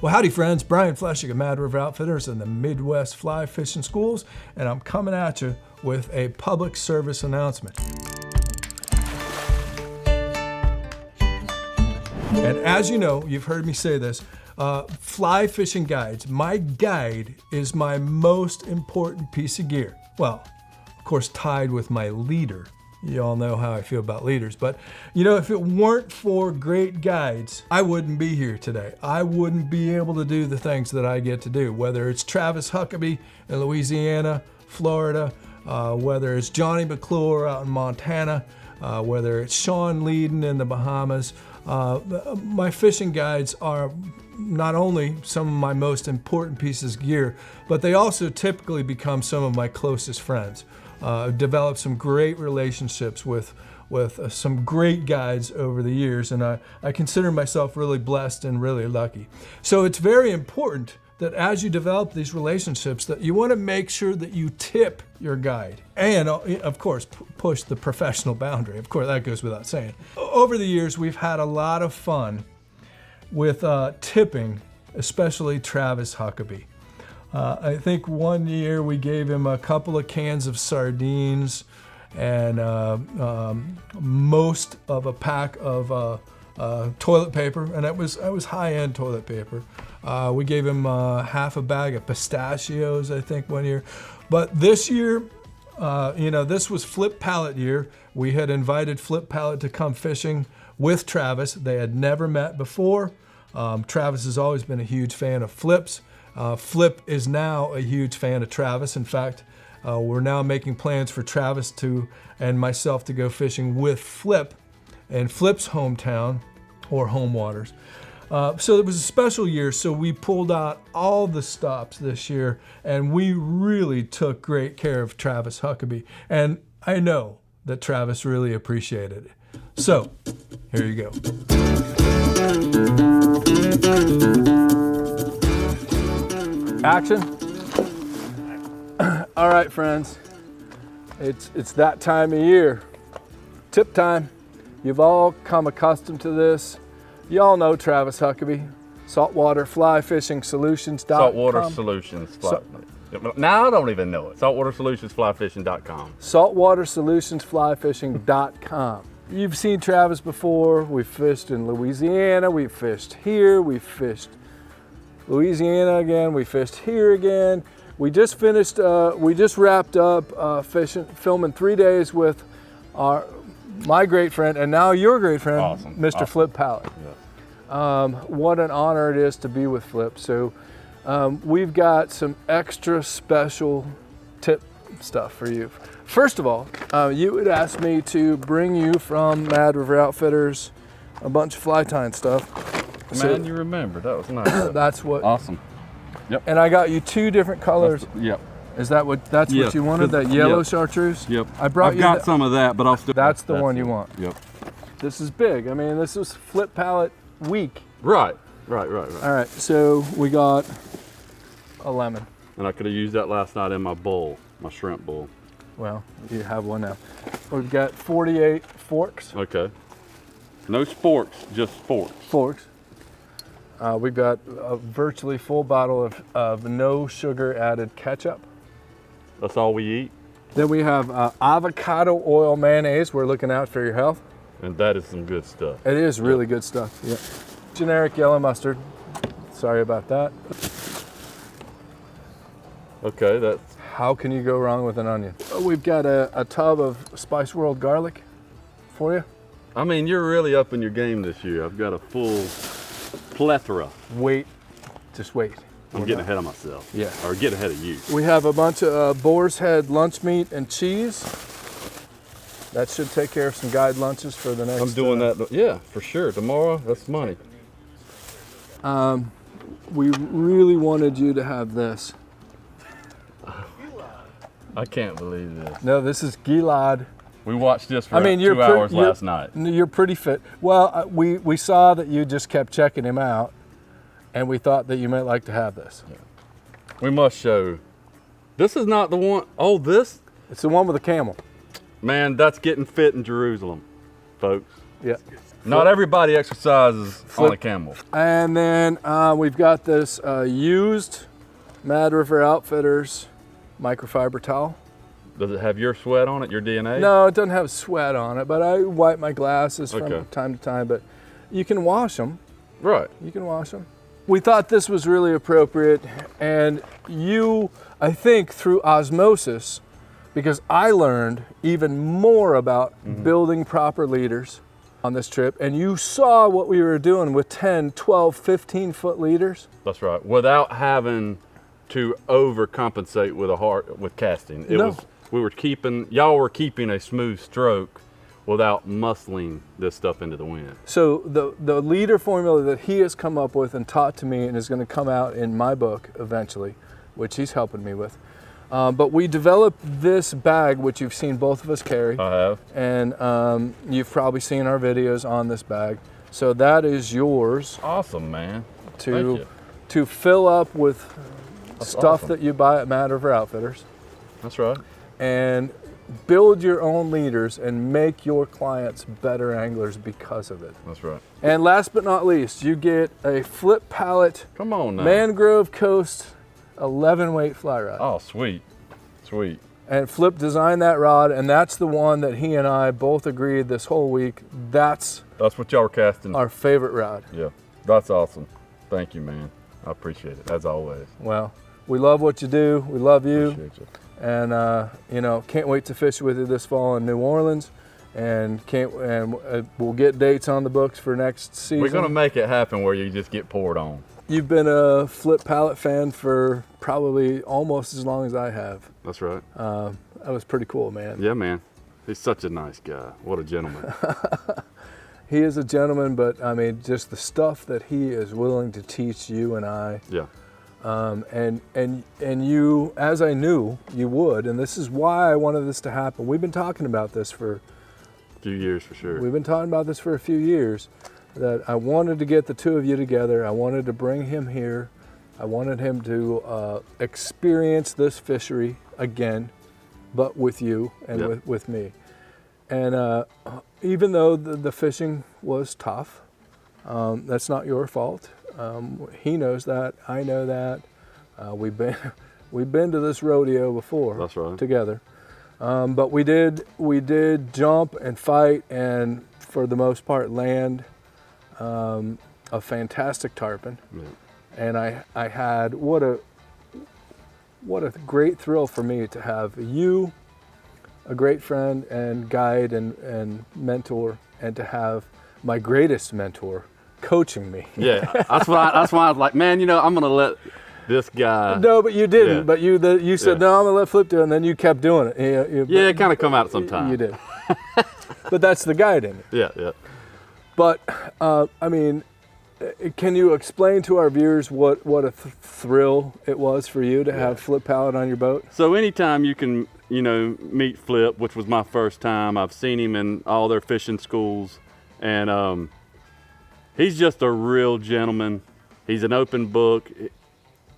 Well, howdy friends, Brian Fleshig of Mad River Outfitters and the Midwest Fly Fishing Schools, and I'm coming at you with a public service announcement. And as you know, you've heard me say this, fly fishing guides. My guide is my most important piece of gear. Well, of course, tied with my leader. You all know how I feel about leaders, but you know, if it weren't for great guides, I wouldn't be here today. I wouldn't be able to do the things that I get to do, whether it's Travis Huckabee in Louisiana, Florida, whether it's Johnny McClure out in Montana, whether it's Sean Leeden in the Bahamas. My fishing guides are not only some of my most important pieces of gear, but they also typically become some of my closest friends. Developed some great relationships with some great guides over the years, and I consider myself really blessed and really lucky. So it's very important that as you develop these relationships that you want to make sure that you tip your guide and of course push the professional boundary. Of course, that goes without saying. Over the years, we've had a lot of fun with tipping, especially Travis Huckabee. I think one year we gave him a couple of cans of sardines and most of a pack of toilet paper, and it was high-end toilet paper. We gave him half a bag of pistachios, I think, one year. But this year, this was Flip Pallet year. We had invited Flip Pallet to come fishing with Travis. They had never met before. Travis has always been a huge fan of Flip's. Flip is now a huge fan of Travis. In fact, we're now making plans for Travis and myself to go fishing with Flip in Flip's hometown or home waters. So it was a special year, so we pulled out all the stops this year, and we really took great care of Travis Huckabee. And I know that Travis really appreciated it. So, here you go. Action. All right, friends, it's that time of year. Tip time. You've all come accustomed to this. You all know Travis Huckabee, Saltwater Fly Fishing Solutions.com. Saltwater Solutions. Now I don't even know it. SaltwaterSolutionsFlyFishing.com. SaltwaterSolutionsFlyFishing.com. You've seen Travis before. We've fished in Louisiana. We've fished here. We've fished Louisiana again. We fished here again. We just finished. We just wrapped up filming 3 days with my great friend and now your great friend, Mr. Flip Pallet. Yes. What an honor it is to be with Flip. So we've got some extra special tip stuff for you. First of all, you had asked me to bring you from Mad River Outfitters a bunch of fly tying stuff. Man, you remember, that was nice. That's what. Awesome. Yep. And I got you 2 different colors. Yep. Is that what what you wanted? That yellow chartreuse? Yep. I've got some of that, but I'll still. That's the one you want. Yep. This is big. I mean, this is Flip Pallet week. Right. All right, so we got a lemon. And I could have used that last night in my bowl, my shrimp bowl. Well, you have one now. We've got 48 forks. Okay. No sporks, just forks. Forks. We've got a virtually full bottle of no sugar added ketchup. That's all we eat. Then we have avocado oil mayonnaise. We're looking out for your health. And that is some good stuff. It is really good stuff. Yeah. Generic yellow mustard. Sorry about that. Okay, that's. How can you go wrong with an onion? We've got a tub of Spice World garlic for you. I mean, you're really up in your game this year. I've got a full plethora. Wait, just wait. I'm getting ahead of myself. Yeah. Or getting ahead of you. We have a bunch of boar's head lunch meat and cheese. That should take care of some guide lunches for the next. I'm doing that, yeah, for sure. Tomorrow, that's money. We really wanted you to have this. I can't believe this. No, this is Gilad. We watched this for 2 hours last night. You're pretty fit. Well, we saw that you just kept checking him out, and we thought that you might like to have this. Yeah. We must show. This is not the one. Oh, this? It's the one with the camel. Man, that's getting fit in Jerusalem, folks. Yeah. Not everybody exercises on a camel. And then we've got this used Mad River Outfitters microfiber towel. Does it have your sweat on it, your DNA? No, it doesn't have sweat on it, but I wipe my glasses from Okay. time to time. But you can wash them. Right. You can wash them. We thought this was really appropriate, and you, I think, through osmosis, because I learned even more about building proper leaders on this trip, and you saw what we were doing with 10, 12, 15-foot leaders. That's right. Without having to overcompensate with casting. Y'all were keeping a smooth stroke without muscling this stuff into the wind. So the leader formula that he has come up with and taught to me and is going to come out in my book eventually, which he's helping me with. But we developed this bag, which you've seen both of us carry. I have. And you've probably seen our videos on this bag. So that is yours Awesome, man. Thank to you. to fill up with That's stuff awesome. that you buy at Mad River Outfitters, That's right. and build your own leaders and make your clients better anglers because of it. That's right. And last but not least, you get a flip pallet Come on now. Mangrove Coast 11 weight fly rod. Oh, sweet. Sweet. And Flip designed that rod, and that's the one that he and I both agreed this whole week, that's That's what y'all were casting. our favorite rod. Yeah. That's awesome. Thank you, man. I appreciate it, as always. Well, we love what you do. We love you. Appreciate you. And can't wait to fish with you this fall in New Orleans, and we'll get dates on the books for next season. We're gonna make it happen where you just get poured on. You've been a Flip Pallet fan for probably almost as long as I have. That's right. That was pretty cool, man. Yeah, man. He's such a nice guy. What a gentleman. He is a gentleman, but I mean, just the stuff that he is willing to teach you and I. Yeah. And you, as I knew you would, and this is why I wanted this to happen. We've been talking about this for A few years for sure. We've been talking about this for a few years, that I wanted to get the two of you together. I wanted to bring him here. I wanted him to experience this fishery again, but with you and Yep. with me. And even though the fishing was tough, that's not your fault. He knows that. I know that. We've been to this rodeo before. That's right. Together. But we did jump and fight, and for the most part land a fantastic tarpon. Yeah. And I had what a great thrill for me to have you, a great friend and guide and mentor, and to have my greatest mentor coaching me. Yeah, that's why I was like, man, I'm gonna let this guy. No, but you didn't. Yeah. But you said, Yeah. no, I'm gonna let Flip do it, and then you kept doing it. Yeah, it kind of come out sometime. You did. But that's the guide in it. Yeah, yeah. But I mean, can you explain to our viewers what a thrill it was for you to have Flip Pallet on your boat? So anytime you can, meet Flip, which was my first time, I've seen him in all their fishing schools, and he's just a real gentleman. He's an open book.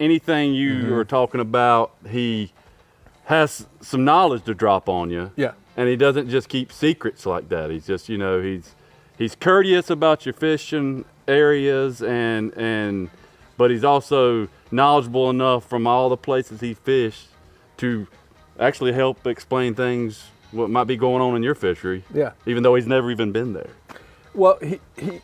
Anything you are talking about, he has some knowledge to drop on you. Yeah. And he doesn't just keep secrets like that. He's just, he's courteous about your fishing areas, but he's also knowledgeable enough from all the places he fished to actually help explain things what might be going on in your fishery. Yeah. Even though he's never even been there. Well,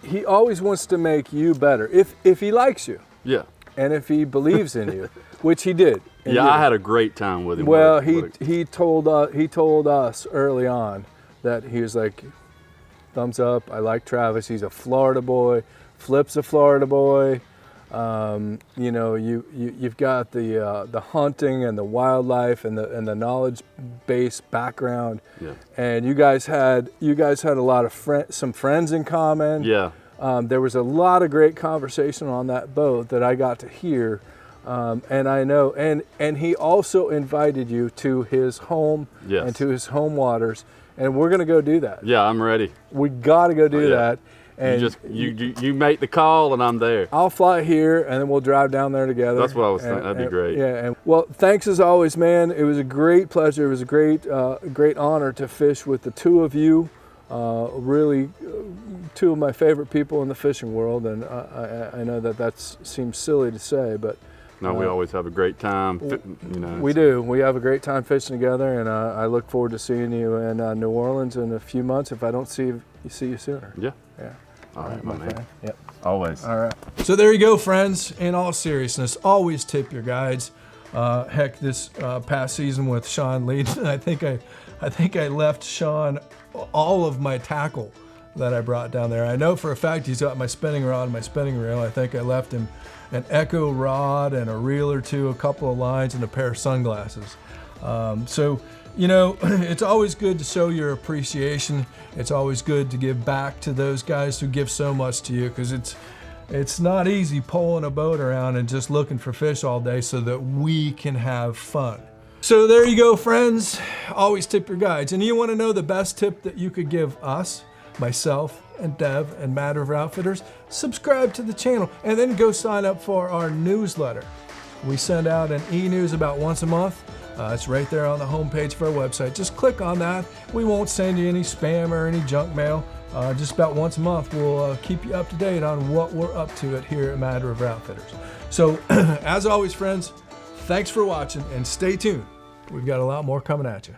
he always wants to make you better if he likes you Yeah. and if he believes in you, which he did. in Yeah, you. I had a great time with him. Well, What a- he told us early on that he was like, thumbs up. I like Travis. He's a Florida boy. Flip's a Florida boy. You've got the hunting and the wildlife and the knowledge-based background. Yeah. And you guys had a lot of some friends in common. Yeah. There was a lot of great conversation on that boat that I got to hear. And I know, and he also invited you to his home Yes. and to his home waters, and we're gonna go do that. Yeah, I'm ready. We gotta go do Yeah. that. And You make the call and I'm there. I'll fly here, and then we'll drive down there together. That's what I was thinking. That'd be great. Yeah. And well, thanks as always, man. It was a great pleasure. It was a great honor to fish with the two of you Really, two of my favorite people in the fishing world, and I know that seems silly to say, but No, we always have a great time. You know, we do. We have a great time fishing together, and I look forward to seeing you in New Orleans in a few months. If I don't see you sooner. Yeah. Yeah. All right, my man. friend. Yep. Always. All right. So there you go, friends. In all seriousness, always tip your guides. Heck, this past season with Sean Leadon, I think I left Sean all of my tackle that I brought down there. I know for a fact he's got my spinning rod and my spinning reel. I think I left him an Echo rod and a reel or two, a couple of lines, and a pair of sunglasses. So, you know, it's always good to show your appreciation. It's always good to give back to those guys who give so much to you, because it's not easy pulling a boat around and just looking for fish all day so that we can have fun. So there you go, friends. Always tip your guides. And you want to know the best tip that you could give us, myself and Dev and Matter of Outfitters? Subscribe to the channel and then go sign up for our newsletter. We send out an e-news about once a month. It's right there on the homepage of our website. Just click on that. We won't send you any spam or any junk mail. Just about once a month, we'll keep you up to date on what we're up to here at Matter of Outfitters. So, as always, friends, thanks for watching and stay tuned. We've got a lot more coming at you.